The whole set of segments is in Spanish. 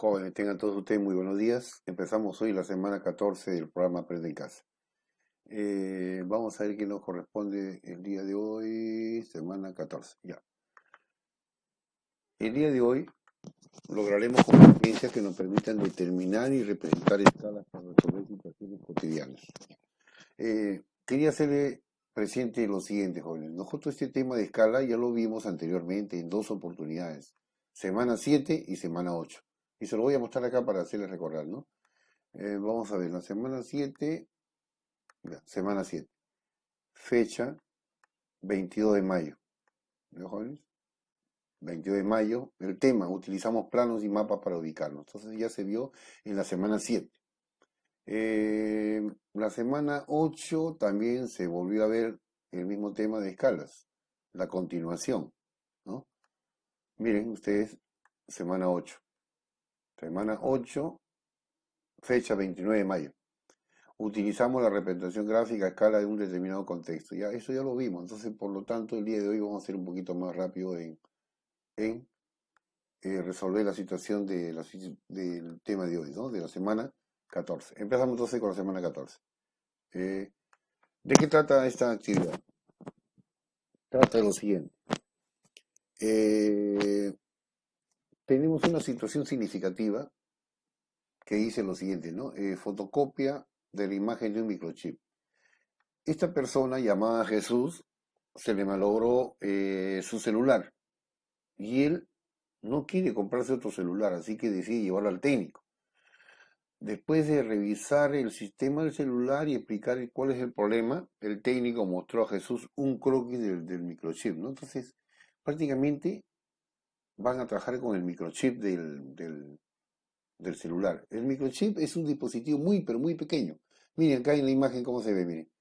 Jóvenes, tengan todos ustedes muy buenos días. Empezamos hoy la semana 14 del programa Aprende en Casa. Vamos a ver qué nos corresponde el día de hoy, semana 14. Ya. El día de hoy lograremos competencias que nos permitan determinar y representar escalas para resolver situaciones cotidianas. Quería hacerle presente lo siguiente, jóvenes. Nosotros este tema de escala ya lo vimos anteriormente en dos oportunidades, semana 7 y semana 8. Y se lo voy a mostrar acá para hacerles recordar, ¿no? Vamos a ver, la semana 7, semana 7, fecha 22 de mayo. ¿Veo, jóvenes? 22 de mayo, el tema, utilizamos planos y mapas para ubicarnos. Entonces ya se vio en la semana 7. La semana 8 también se volvió a ver el mismo tema de escalas, la continuación, ¿no? Miren ustedes, semana 8. Semana 8, fecha 29 de mayo. Utilizamos la representación gráfica a escala de un determinado contexto. Ya, eso ya lo vimos. Entonces, por lo tanto, el día de hoy vamos a ser un poquito más rápido en resolver la situación del tema de hoy, ¿no? De la semana 14. Empezamos entonces con la semana 14. ¿De qué trata esta actividad? Trata de lo siguiente. Tenemos una situación significativa que dice lo siguiente, ¿no? Fotocopia de la imagen de un microchip. Esta persona llamada Jesús se le malogró su celular y él no quiere comprarse otro celular, así que decide llevarlo al técnico. Después de revisar el sistema del celular y explicar cuál es el problema, el técnico mostró a Jesús un croquis del microchip, ¿no? Entonces, prácticamente van a trabajar con el microchip del celular. El microchip es un dispositivo muy, pero muy pequeño. Miren acá en la imagen cómo se ve, miren.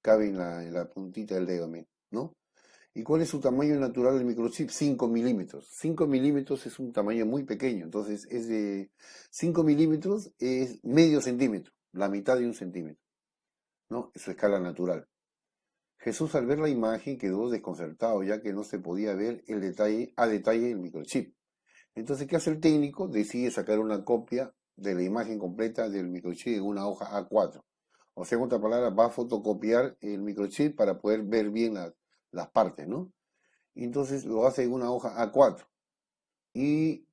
Cabe en la puntita del dedo, miren, ¿no? ¿Y cuál es su tamaño natural del microchip? 5 milímetros. 5 milímetros es un tamaño muy pequeño, entonces es de 5 milímetros es medio centímetro, la mitad de un centímetro, ¿no? Es su escala natural. Jesús al ver la imagen quedó desconcertado ya que no se podía ver el detalle a detalle el microchip. Entonces, ¿qué hace el técnico? Decide sacar una copia de la imagen completa del microchip en una hoja A4. O sea, en otras palabras, va a fotocopiar el microchip para poder ver bien las partes, ¿no? Y entonces lo hace en una hoja A4. Y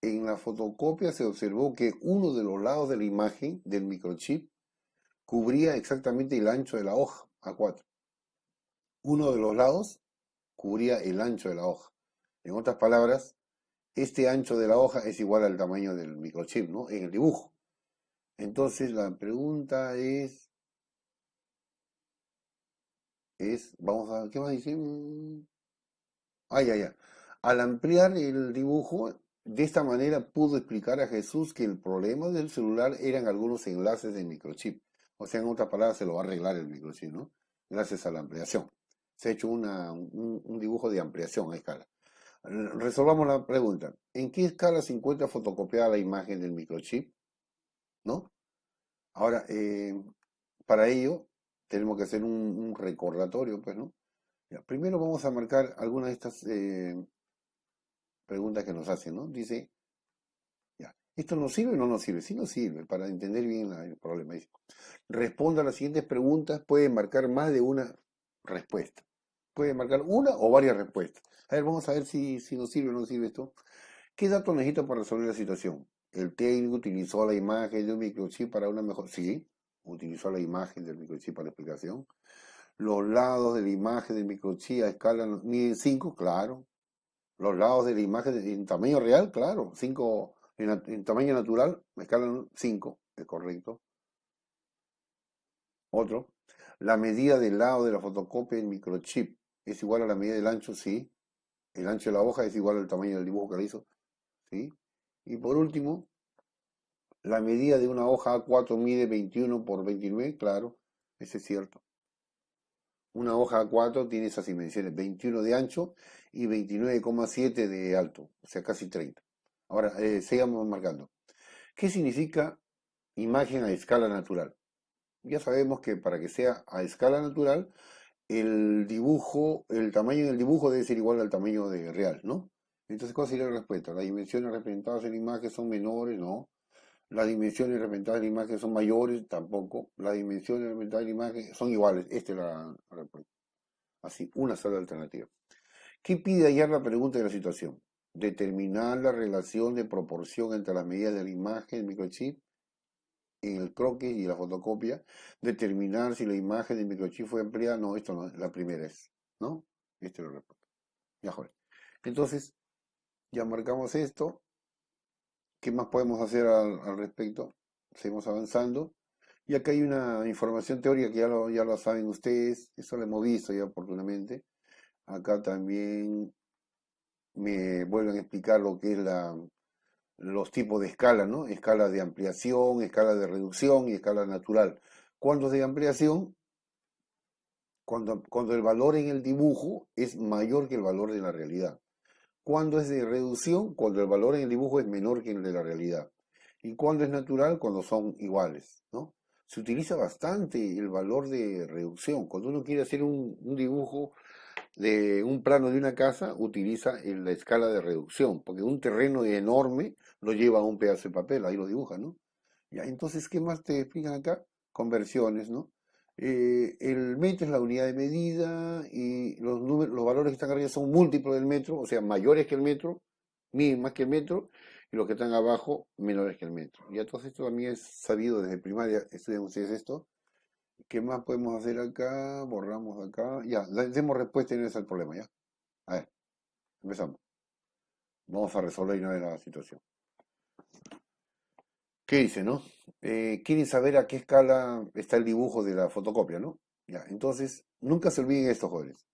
en la fotocopia se observó que uno de los lados de la imagen del microchip cubría exactamente el ancho de la hoja A4. Uno de los lados cubría el ancho de la hoja. En otras palabras, este ancho de la hoja es igual al tamaño del microchip, ¿no? En el dibujo. Entonces la pregunta vamos a, ¿qué más dice? Ya. Al ampliar el dibujo, de esta manera pudo explicar a Jesús que el problema del celular eran algunos enlaces del microchip. O sea, en otras palabras, se lo va a arreglar el microchip, ¿no? Gracias a la ampliación. Se ha hecho un dibujo de ampliación a escala. Resolvamos la pregunta. ¿En qué escala se encuentra fotocopiada la imagen del microchip? ¿No? Ahora, para ello, tenemos que hacer un recordatorio, pues, ¿no? Ya, primero vamos a marcar algunas de estas preguntas que nos hacen, ¿no? Dice, ya, ¿esto nos sirve o no nos sirve? Sí nos sirve para entender bien el problema. Dice, responda a las siguientes preguntas, pueden marcar más de una respuesta. Pueden marcar una o varias respuestas. A ver, vamos a ver si nos sirve o no nos sirve esto. ¿Qué datos necesito para resolver la situación? El técnico utilizó la imagen de un microchip para una mejor... Sí, utilizó la imagen del microchip para la explicación. Los lados de la imagen del microchip a escala miden 5, claro. Los lados de la imagen en tamaño real, claro. 5 en tamaño natural, a escala 5, es correcto. Otro. La medida del lado de la fotocopia del microchip es igual a la medida del ancho, sí. El ancho de la hoja es igual al tamaño del dibujo que le hizo, sí. Y por último, la medida de una hoja A4 mide 21 por 29, claro, eso es cierto. Una hoja A4 tiene esas dimensiones, 21 de ancho y 29,7 de alto, o sea, casi 30. Ahora, sigamos marcando. ¿Qué significa imagen a escala natural? Ya sabemos que para que sea a escala natural, el dibujo, el tamaño del dibujo debe ser igual al tamaño de real, ¿no? Entonces, ¿cuál sería la respuesta? ¿Las dimensiones representadas en la imagen son menores? No. ¿Las dimensiones representadas en la imagen son mayores? Tampoco. ¿Las dimensiones representadas en la imagen son iguales? Esta es la respuesta. Así, una sola alternativa. ¿Qué pide hallar la pregunta de la situación? Determinar la relación de proporción entre las medidas de la imagen, el microchip, en el croquis y la fotocopia. Determinar si la imagen del microchip fue ampliada. No, esto no, la primera es, ¿no? Esta es la respuesta. Ya, joder. Entonces, ya marcamos esto. ¿Qué más podemos hacer al respecto? Seguimos avanzando. Y acá hay una información teórica que ya lo saben ustedes, eso lo hemos visto ya oportunamente. Acá también me vuelven a explicar lo que es los tipos de escala, ¿no? Escala de ampliación, escala de reducción y escala natural. Cuando es de ampliación, cuando el valor en el dibujo es mayor que el valor de la realidad. Cuando es de reducción, cuando el valor en el dibujo es menor que el de la realidad. Y cuando es natural, cuando son iguales, ¿no? Se utiliza bastante el valor de reducción. Cuando uno quiere hacer un dibujo de un plano de una casa, utiliza la escala de reducción, porque un terreno enorme lo lleva a un pedazo de papel, ahí lo dibuja, ¿no? Ya, entonces, ¿qué más te explican acá? Conversiones, ¿no? El metro es la unidad de medida y los valores que están arriba son múltiplos del metro, o sea, mayores que el metro, más que el metro, y los que están abajo menores que el metro. Y entonces esto también es sabido desde primaria, estudian ustedes esto. ¿Qué más podemos hacer acá? Borramos acá. Ya, demos respuesta y no es el problema, ¿ya? A ver, empezamos. Vamos a resolver una vez la situación. ¿Qué dice, no? Quieren saber a qué escala está el dibujo de la fotocopia, ¿no? Ya, entonces, nunca se olviden esto, jóvenes.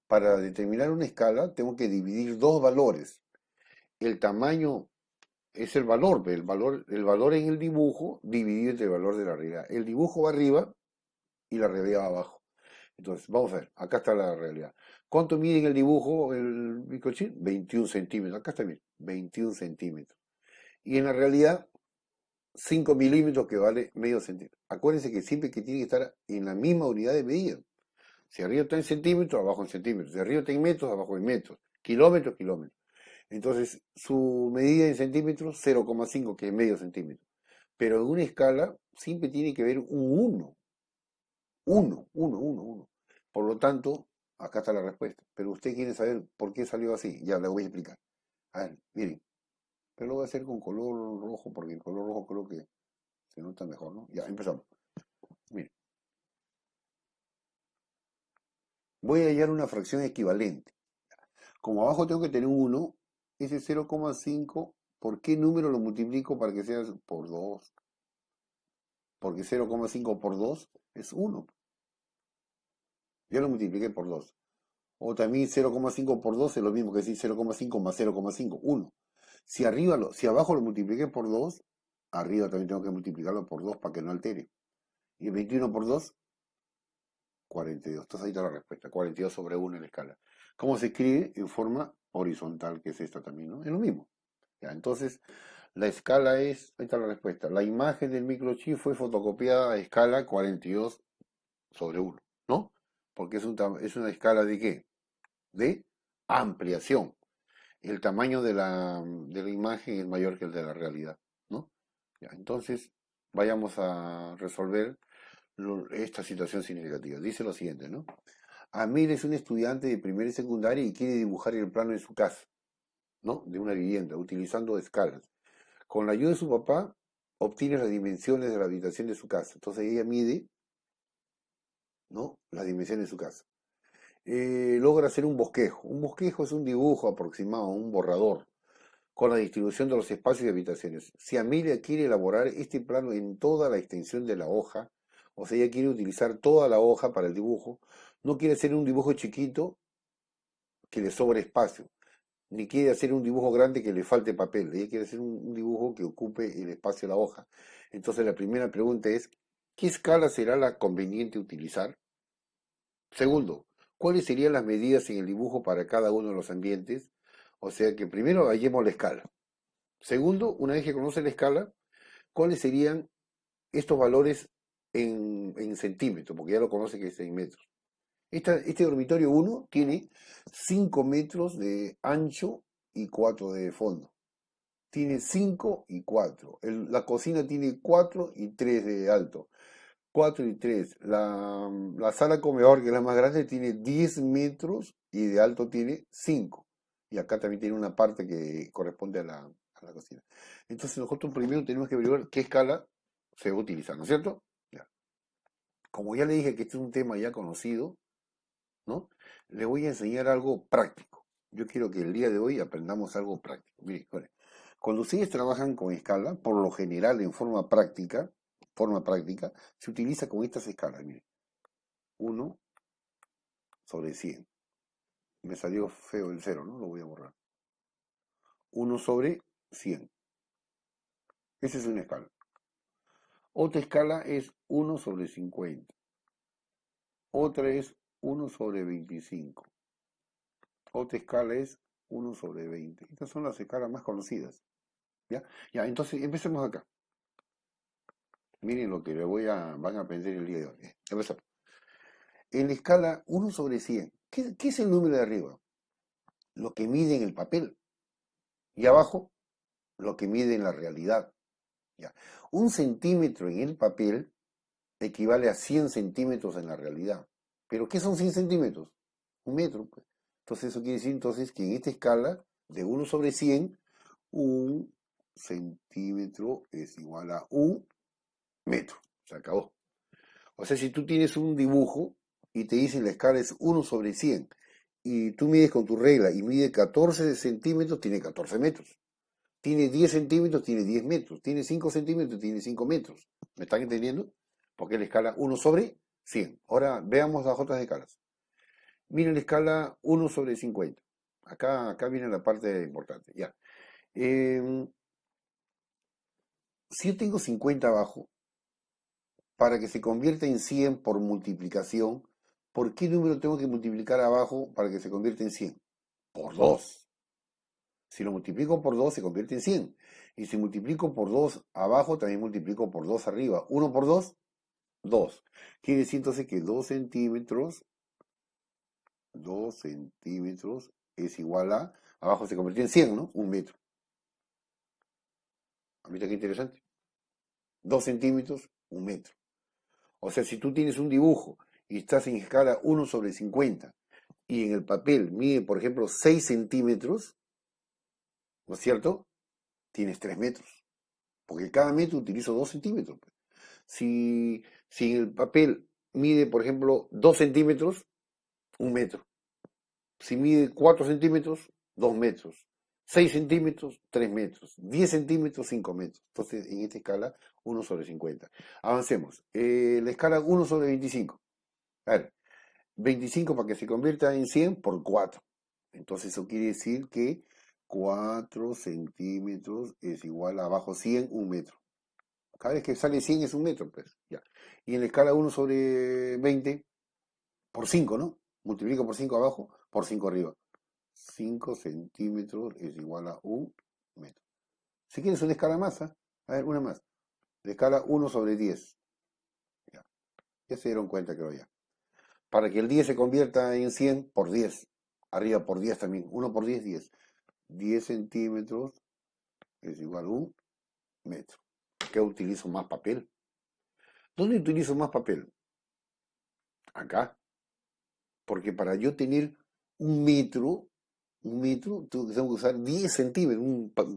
Para determinar una escala, tengo que dividir dos valores. El tamaño es el valor en el dibujo dividido entre el valor de la realidad. El dibujo va arriba y la realidad va abajo. Entonces, vamos a ver, acá está la realidad. ¿Cuánto mide en el dibujo el microchip? 21 centímetros. Acá está bien, 21 centímetros. Y en la realidad, 5 milímetros que vale medio centímetro. Acuérdense que siempre que tiene que estar en la misma unidad de medida. Si arriba está en centímetros, abajo en centímetros. Si arriba está en metros, abajo en metros. Kilómetros, kilómetros. Entonces, su medida en centímetros, 0,5, que es medio centímetro. Pero en una escala siempre tiene que haber un 1. 1, 1, 1, 1. Por lo tanto, acá está la respuesta. Pero usted quiere saber por qué salió así. Ya le voy a explicar. A ver, miren. Pero lo voy a hacer con color rojo, porque el color rojo creo que se nota mejor, ¿no? Ya, empezamos. Miren. Voy a hallar una fracción equivalente. Como abajo tengo que tener un 1, ese 0,5, ¿por qué número lo multiplico para que sea por 2? Porque 0,5 por 2 es 1. Ya lo multipliqué por 2. O también 0,5 por 2 es lo mismo que decir 0,5 más 0,5, 1. Si abajo lo multipliqué por 2, arriba también tengo que multiplicarlo por 2 para que no altere. Y 21 por 2, 42. Entonces ahí está la respuesta, 42 sobre 1 en la escala. ¿Cómo se escribe? En forma horizontal, que es esta también, ¿no? Es lo mismo. Ya, entonces, la escala es, ahí está la respuesta. La imagen del microchip fue fotocopiada a escala 42 sobre 1, ¿no? Porque es una escala de ¿qué? De ampliación. El tamaño de la imagen es mayor que el de la realidad, ¿no? Ya, entonces, vayamos a resolver esta situación significativa. Dice lo siguiente, ¿no? Amir es un estudiante de primera y secundaria y quiere dibujar el plano de su casa, ¿no? De una vivienda, utilizando escalas. Con la ayuda de su papá, obtiene las dimensiones de la habitación de su casa. Entonces ella mide, ¿no? Las dimensiones de su casa. Logra hacer un bosquejo. Un bosquejo es un dibujo aproximado, un borrador, con la distribución de los espacios y habitaciones. Si Amelia quiere elaborar este plano en toda la extensión de la hoja, o sea, ella quiere utilizar toda la hoja para el dibujo, no quiere hacer un dibujo chiquito que le sobre espacio, ni quiere hacer un dibujo grande que le falte papel, ella quiere hacer un dibujo que ocupe el espacio de la hoja. Entonces la primera pregunta es, ¿qué escala será la conveniente utilizar? Segundo, ¿cuáles serían las medidas en el dibujo para cada uno de los ambientes? O sea que primero hallemos la escala. Segundo, una vez que conoce la escala, ¿cuáles serían estos valores en centímetros? Porque ya lo conoce que es en metros. Este dormitorio 1 tiene 5 metros de ancho y 4 de fondo. Tiene 5 y 4. La cocina tiene 4 y 3 de alto. 4 y 3. La sala comedor, que es la más grande, tiene 10 metros y de alto tiene 5. Y acá también tiene una parte que corresponde a la cocina. Entonces nosotros primero tenemos que averiguar qué escala se va a utilizar, ¿no es cierto? Ya. Como ya le dije que este es un tema ya conocido, ¿no? Le voy a enseñar algo práctico. Yo quiero que el día de hoy aprendamos algo práctico. Mire, cuando ustedes trabajan con escala, por lo general en forma práctica, se utiliza con estas escalas. Mire, 1 sobre 100. Me salió feo el cero, ¿no? Lo voy a borrar. 1 sobre 100. Esa es una escala. Otra escala es 1 sobre 50. Otra es 1 sobre 25. Otra escala es 1 sobre 20. Estas son las escalas más conocidas. ¿Ya? Ya, entonces empecemos acá. Miren lo que van a aprender el día de hoy. Empezamos. En la escala 1 sobre 100, ¿qué es el número de arriba? Lo que mide en el papel. Y abajo, lo que mide en la realidad. ¿Ya? 1 centímetro en el papel equivale a 100 centímetros en la realidad. ¿Pero qué son 100 centímetros? 1 metro, pues. Entonces eso quiere decir entonces que en esta escala de 1 sobre 100, 1 centímetro es igual a 1 metro. Se acabó. O sea, si tú tienes un dibujo y te dicen la escala es 1 sobre 100 y tú mides con tu regla y mide 14 centímetros, tiene 14 metros. Tiene 10 centímetros, tiene 10 metros. Tiene 5 centímetros, tiene 5 metros. ¿Me están entendiendo? Porque es la escala 1 sobre 100. Ahora veamos las otras escalas. Miren la escala 1 sobre 50. Acá viene la parte importante. Ya. Si yo tengo 50 abajo, para que se convierta en 100 por multiplicación, ¿por qué número tengo que multiplicar abajo para que se convierta en 100? Por 2. Si lo multiplico por 2 se convierte en 100. Y si multiplico por 2 abajo, también multiplico por 2 arriba. 1 por 2, 2. Quiere decir entonces que 2 centímetros es igual a, abajo se convirtió en 100, ¿no? 1 metro. Mira qué interesante. 2 centímetros, 1 metro. O sea, si tú tienes un dibujo y estás en escala 1 sobre 50 y en el papel mide, por ejemplo, 6 centímetros, ¿no es cierto? Tienes 3 metros. Porque cada metro utilizo 2 centímetros. Si en el papel mide, por ejemplo, 2 centímetros, 1 metro. Si mide 4 centímetros, 2 metros. 6 centímetros, 3 metros. 10 centímetros, 5 metros. Entonces, en esta escala, 1 sobre 50. Avancemos. La escala 1 sobre 25. A ver, 25 para que se convierta en 100 por 4. Entonces, eso quiere decir que 4 centímetros es igual a abajo 100, 1 metro. Cada vez que sale 100 es 1 metro, pues. Ya. Y en la escala 1 sobre 20, por 5, ¿no? Multiplico por 5 abajo, por 5 arriba. 5 centímetros es igual a 1 metro. Si quieres una escala más, ¿eh? A ver, una más. La escala 1 sobre 10. Ya, ya se dieron cuenta, creo ya. Para que el 10 se convierta en 100, por 10. Arriba por 10 también. 1 por 10, 10. 10 centímetros es igual a 1 metro. ¿Qué utilizo más papel? ¿Dónde utilizo más papel? Acá. Porque para yo tener 1 metro, tengo que usar 10 centímetros.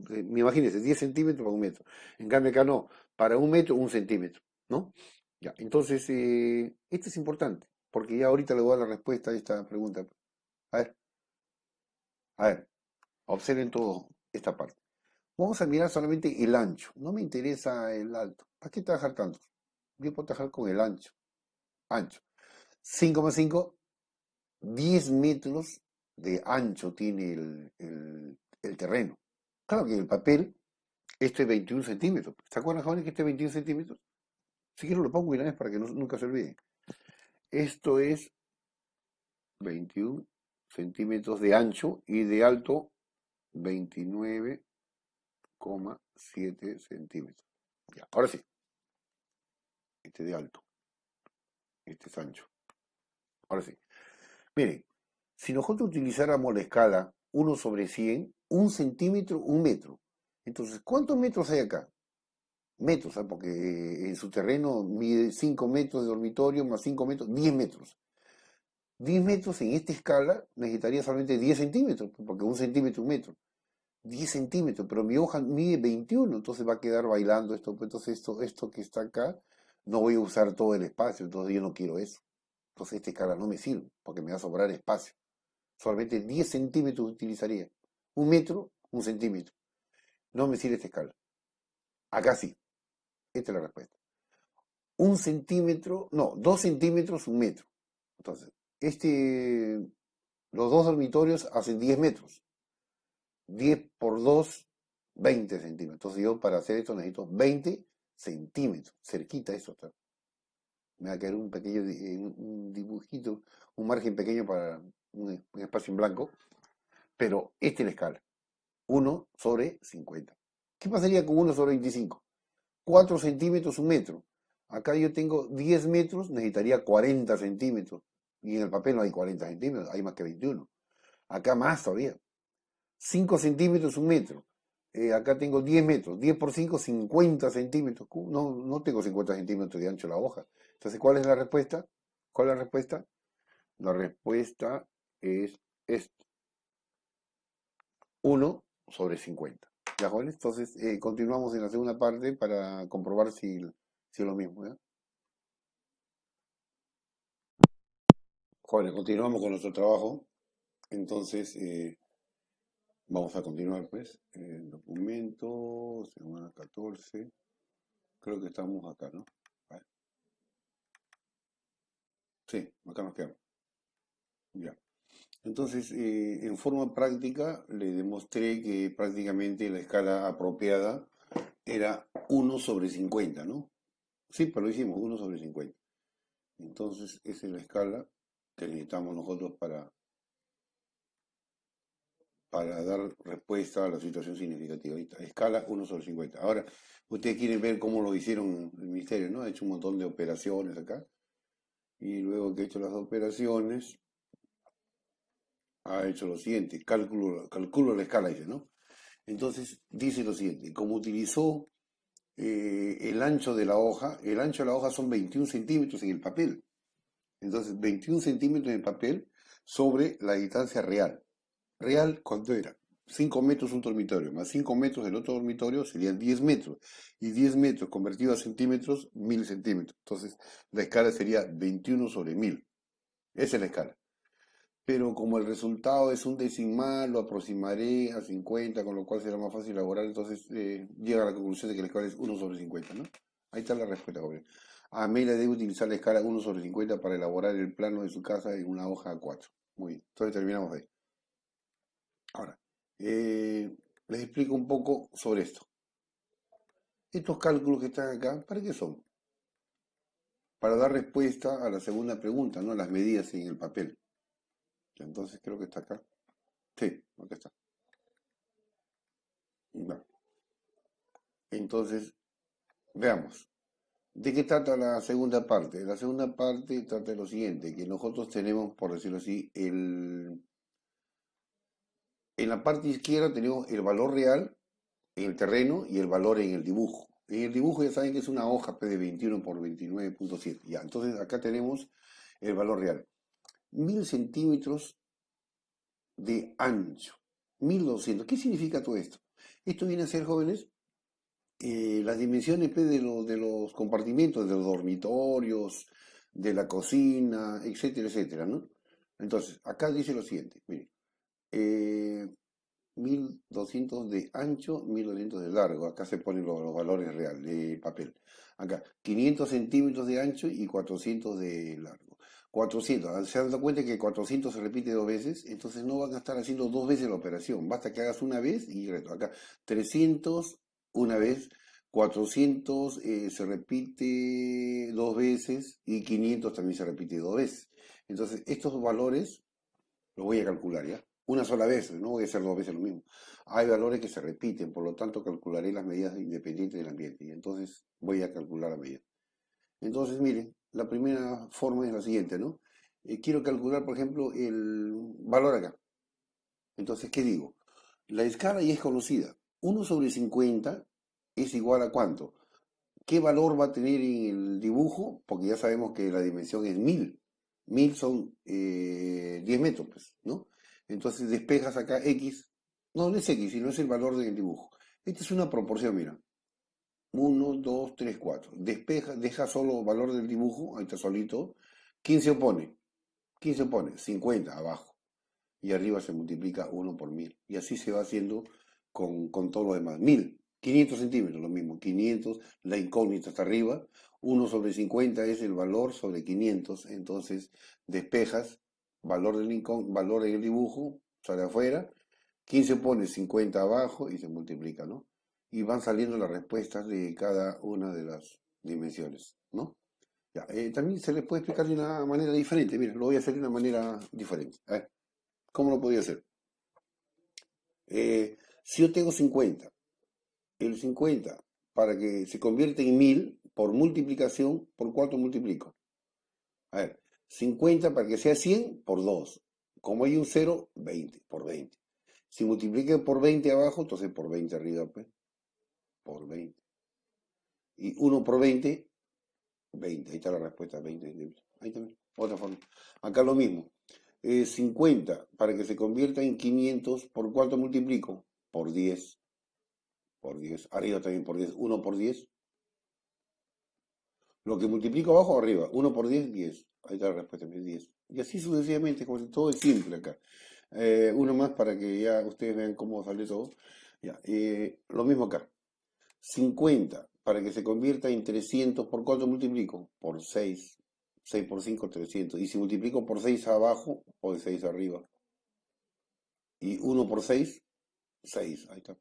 Me imagínense, 10 centímetros para 1 metro. En cambio acá no, para 1 metro, 1 centímetro, ¿no? Ya, entonces, esto es importante, porque ya ahorita le voy a dar la respuesta a esta pregunta. A ver, observen todo esta parte. Vamos a mirar solamente el ancho, no me interesa el alto. ¿Para qué trabajar tanto? Yo puedo trabajar con el ancho. Ancho. 5,5, 10 metros de ancho tiene el terreno. Claro que en el papel, este es 21 centímetros. ¿Se acuerdan, jóvenes, que este es 21 centímetros? Si quiero lo pongo y una vez para que nunca se olvide. Esto es 21 centímetros de ancho y de alto 29,7 centímetros. Ya, ahora sí. Este de alto. Este es ancho. Ahora sí. Miren, si nosotros utilizáramos la escala 1 sobre 100, un centímetro, un metro. Entonces, ¿cuántos metros hay acá? Metros, ¿ah? Porque en su terreno mide 5 metros de dormitorio más 5 metros, 10 metros. 10 metros en esta escala necesitaría solamente 10 centímetros, porque un centímetro, un metro. 10 centímetros, pero mi hoja mide 21, entonces va a quedar bailando esto. Pues, entonces esto que está acá, no voy a usar todo el espacio, entonces yo no quiero eso. Entonces esta escala no me sirve, porque me va a sobrar espacio. Solamente 10 centímetros utilizaría. Un metro, un centímetro. No me sirve esta escala. Acá sí. Esta es la respuesta. Un centímetro, no, 2 centímetros, un metro. Entonces, los dos dormitorios hacen 10 metros. 10 por 2, 20 centímetros. Entonces yo para hacer esto necesito 20 centímetros. Cerquita eso está. Me va a quedar un pequeño un dibujito, un margen pequeño para un espacio en blanco. Pero esta es la escala. 1/50. ¿Qué pasaría con 1/25? 4 centímetros, un metro. Acá yo tengo 10 metros, necesitaría 40 centímetros. Y en el papel no hay 40 centímetros, hay más que 21. Acá más todavía. 5 centímetros, un metro. Acá tengo 10 metros. 10 por 5, 50 centímetros. No, no tengo 50 centímetros de ancho la hoja. Entonces, ¿cuál es la respuesta? ¿Cuál es la respuesta? La respuesta es esto. 1/50. ¿Ya, jóvenes? Entonces, continuamos en la segunda parte para comprobar si es lo mismo. ¿Ya? Jóvenes, continuamos con nuestro trabajo. Entonces, vamos a continuar, pues. Documento, semana 14. Creo que estamos acá, ¿no? Vale. Sí, acá nos quedamos. Ya. Entonces, en forma práctica, le demostré que prácticamente la escala apropiada era 1/50, ¿no? Sí, pero lo hicimos, 1/50. Entonces, esa es la escala que necesitamos nosotros para dar respuesta a la situación significativa. Ahí está, escala 1/50. Ahora, ustedes quieren ver cómo lo hicieron el ministerio, ¿no? Ha hecho un montón de operaciones acá. Y luego que ha hecho las operaciones, ha hecho lo siguiente, calculo la escala, dice, ¿no? Entonces, dice lo siguiente, como utilizó el ancho de la hoja, el ancho de la hoja son 21 centímetros en el papel. Entonces, 21 centímetros en el papel sobre la distancia real. Real, ¿cuánto era? 5 metros un dormitorio, más 5 metros del otro dormitorio serían 10 metros. Y 10 metros convertido a centímetros, 1000 centímetros. Entonces, la escala sería 21/1000. Esa es la escala. Pero como el resultado es un decimal, lo aproximaré a 50, con lo cual será más fácil elaborar. Entonces, llega a la conclusión de que la escala es 1/50, ¿no? Ahí está la respuesta, joven. Amelia debe utilizar la escala 1/50 para elaborar el plano de su casa en una hoja A4. Muy bien, entonces terminamos ahí. Ahora, les explico un poco sobre esto. Estos cálculos que están acá, ¿para qué son? Para dar respuesta a la segunda pregunta, ¿no? Las medidas en el papel. Entonces creo que está acá. Sí, acá está. Bueno, entonces, veamos. ¿De qué trata la segunda parte? La segunda parte trata de lo siguiente, que nosotros tenemos, por decirlo así, en la parte izquierda tenemos el valor real en el terreno y el valor en el dibujo. En el dibujo ya saben que es una hoja de 21 por 29.7. Ya, entonces acá tenemos el valor real. 1000 centímetros de ancho. 1200. ¿Qué significa todo esto? Esto viene a ser, jóvenes, las dimensiones pues, de los compartimentos, de los dormitorios, de la cocina, etcétera, etcétera, ¿no? Entonces, acá dice lo siguiente, miren, eh, 1200 de ancho, 1200 de largo. Acá se ponen los valores reales de papel. Acá, 500 centímetros de ancho y 400 de largo. 400, se han dado cuenta que 400 se repite dos veces, entonces no van a estar haciendo dos veces la operación. Basta que hagas una vez y reto. Acá, 300 una vez, 400 se repite dos veces y 500 también se repite dos veces. Entonces, estos valores los voy a calcular, ¿ya? Una sola vez, no voy a hacer dos veces lo mismo. Hay valores que se repiten, por lo tanto calcularé las medidas independientes del ambiente y entonces voy a calcular la medida. Entonces, miren, la primera forma es la siguiente, ¿no? Quiero calcular, por ejemplo, el valor acá. Entonces, ¿qué digo? La escala ya es conocida. 1/50 es igual a ¿cuánto? ¿Qué valor va a tener en el dibujo? Porque ya sabemos que la dimensión es 1000. 1000 son 10 metros, pues, ¿no? Entonces despejas acá X. No, no es X, sino es el valor del dibujo. Esta es una proporción, mira. 1, 2, 3, 4. Despeja, deja solo valor del dibujo, ahí está solito. ¿Quién se opone? ¿Quién se opone? 50 abajo. Y arriba se multiplica 1 por 1000. Y así se va haciendo con todo lo demás. 1000, 500 centímetros, lo mismo. 500, la incógnita está arriba. 1/50 es el valor sobre 500. Entonces despejas valor valor en el dibujo, sale afuera. ¿Quién se pone? 50 abajo y se multiplica, ¿no? Y van saliendo las respuestas de cada una de las dimensiones, ¿no? Ya, también se les puede explicar de una manera diferente. Mira, lo voy a hacer de una manera diferente. A ver, ¿cómo lo podría hacer? Si yo tengo 50, el 50 para que se convierta en 1000 por multiplicación, ¿por cuánto multiplico? A ver, 50 para que sea 100 por 2. Como hay un 0, 20 por 20. Si multiplique por 20 abajo, entonces por 20 arriba, pues, por 20. Y 1 por 20, 20. Ahí está la respuesta, 20 centímetros. Ahí también, otra forma. Acá lo mismo. 50 para que se convierta en 500, ¿por cuánto multiplico? Por 10. Por 10. Arriba también por 10. 1 por 10. Lo que multiplico abajo o arriba. 1 por 10, 10. Ahí está la respuesta, 10. Y así sucesivamente, como si todo es simple acá. Uno más para que ya ustedes vean cómo sale todo. Ya, lo mismo acá. 50 para que se convierta en 300, ¿por cuánto multiplico? Por 6. 6 por 5, 300. Y si multiplico por 6 abajo, por 6 arriba. Y 1 por 6, 6. Ahí está.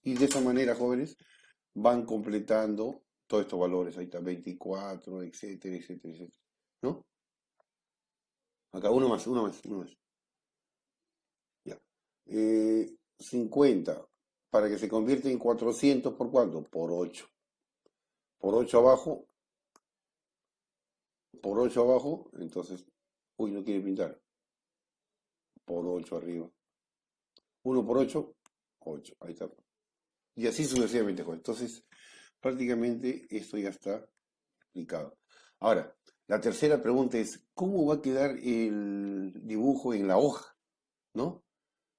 Y de esa manera, jóvenes, van completando todos estos valores. Ahí está, 24, etcétera, etcétera, etcétera. ¿No? Acá uno más, uno más, uno más. Ya. 50 para que se convierta en 400, ¿por cuánto? Por 8. Por 8 abajo, por 8 abajo, entonces, uy, no quiere pintar. Por 8 arriba. 1 por 8, 8. Ahí está. Y así sucesivamente, joven. Entonces, prácticamente esto ya está explicado. Ahora, la tercera pregunta es, ¿cómo va a quedar el dibujo en la hoja? ¿No?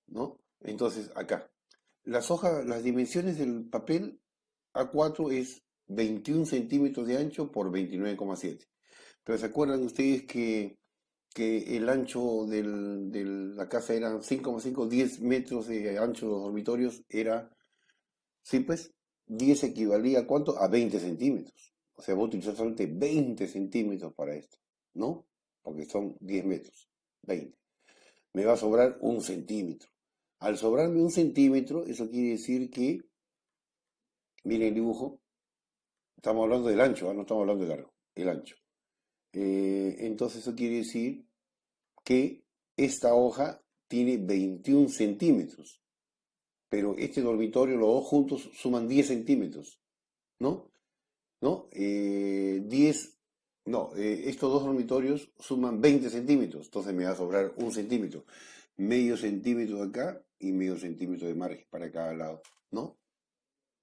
¿No? Entonces, acá, las hojas, las dimensiones del papel A4 es 21 centímetros de ancho por 29,7. Pero ¿se acuerdan ustedes que el ancho de la casa eran 5,5, 10 metros de ancho de los dormitorios? Era, sí, pues, 10 equivalía a ¿cuánto? A 20 centímetros. O sea, voy a utilizar solamente 20 centímetros para esto, ¿no? Porque son 10 metros, 20. Me va a sobrar un centímetro. Al sobrarme un centímetro, eso quiere decir que, miren el dibujo, estamos hablando del ancho, no estamos hablando del largo, el ancho. Entonces eso quiere decir que esta hoja tiene 21 centímetros, pero este dormitorio, los dos juntos, suman 10 centímetros, ¿no? ¿No? 10, no, estos dos dormitorios suman 20 centímetros, entonces me va a sobrar un centímetro. Medio centímetro de acá y medio centímetro de margen para cada lado, ¿no?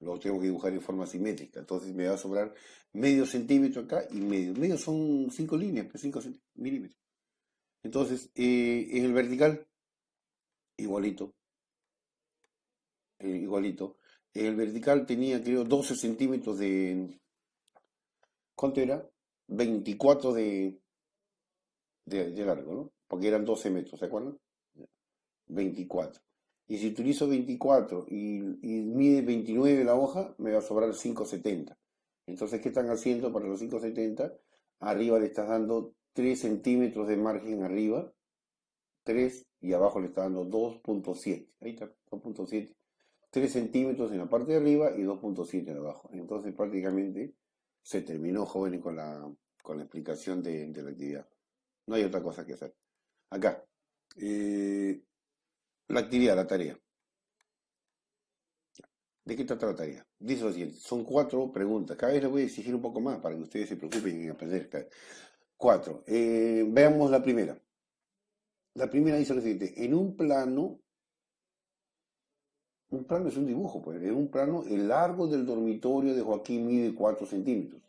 Lo tengo que dibujar en forma simétrica, entonces me va a sobrar medio centímetro acá y medio. Medio son 5 líneas, pues 5 milímetros. Entonces, en el vertical, igualito, igualito. En el vertical tenía, creo, 12 centímetros de, ¿cuánto era? 24 de largo, ¿no? Porque eran 12 metros, ¿se acuerdan? 24. Y si utilizo 24 y mide 29 la hoja, me va a sobrar 5,70. Entonces, ¿qué están haciendo para los 5,70? Arriba le estás dando 3 centímetros de margen arriba, 3, y abajo le está dando 2,7. Ahí está, 2,7. 3 centímetros en la parte de arriba y 2,7 en abajo. Entonces, prácticamente se terminó, jóvenes, con la explicación de la actividad. No hay otra cosa que hacer. Acá, eh, la actividad, la tarea. ¿De qué trata la tarea? Dice lo siguiente, son 4 preguntas. Cada vez les voy a exigir un poco más para que ustedes se preocupen en aprender. 4. Veamos la primera. La primera dice lo siguiente, en un plano Un plano es un dibujo, pues. En un plano, el largo del dormitorio de Joaquín mide 4 centímetros.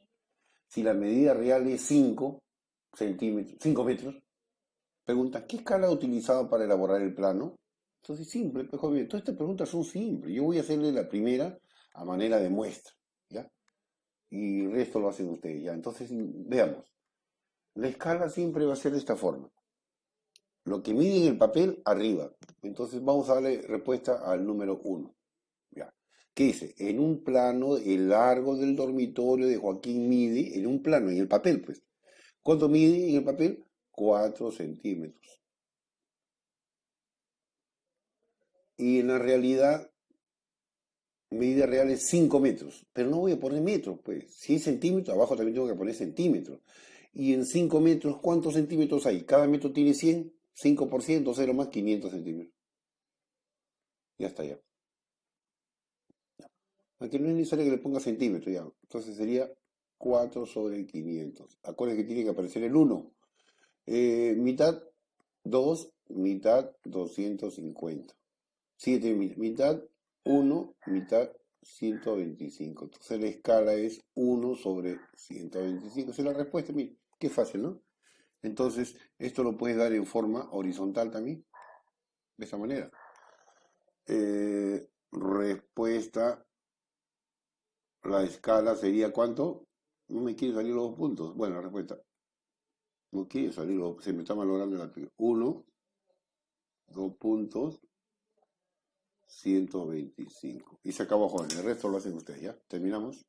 Si la medida real es 5 centímetros, 5 metros, pregunta, ¿qué escala ha utilizado para elaborar el plano? Entonces, simple, pues, joven, todas estas preguntas son simples. Yo voy a hacerle la primera a manera de muestra, ¿ya? Y el resto lo hacen ustedes, ¿ya? Entonces, veamos. La escala siempre va a ser de esta forma. Lo que mide en el papel, arriba. Entonces, vamos a darle respuesta al número uno. ¿Ya? ¿Qué dice? En un plano, el largo del dormitorio de Joaquín mide, en un plano, en el papel, pues. ¿Cuánto mide en el papel? 4 centímetros. Y en la realidad, medida real es 5 metros. Pero no voy a poner metros, pues. Si es centímetro, abajo también tengo que poner centímetros. Y en 5 metros, ¿cuántos centímetros hay? Cada metro tiene 100, 5%, 0 más 500 centímetros. Ya está, ya. Aquí no es necesario que le ponga centímetros, ya. Entonces sería 4 sobre 500. Acuérdense que tiene que aparecer el uno. Mitad 2, mitad 250. 7, mitad uno, mitad 125. Entonces la escala es uno sobre 125. Esa es la respuesta, mire, qué fácil, ¿no? Entonces, esto lo puedes dar en forma horizontal también, de esta manera. Respuesta, la escala sería ¿cuánto? No me quiere salir los dos puntos. Bueno, la respuesta, no quiere salir se me está malogrando la pila. 1, 2 puntos, 125. Y se acabó, joven. El resto lo hacen ustedes, ¿ya? Terminamos.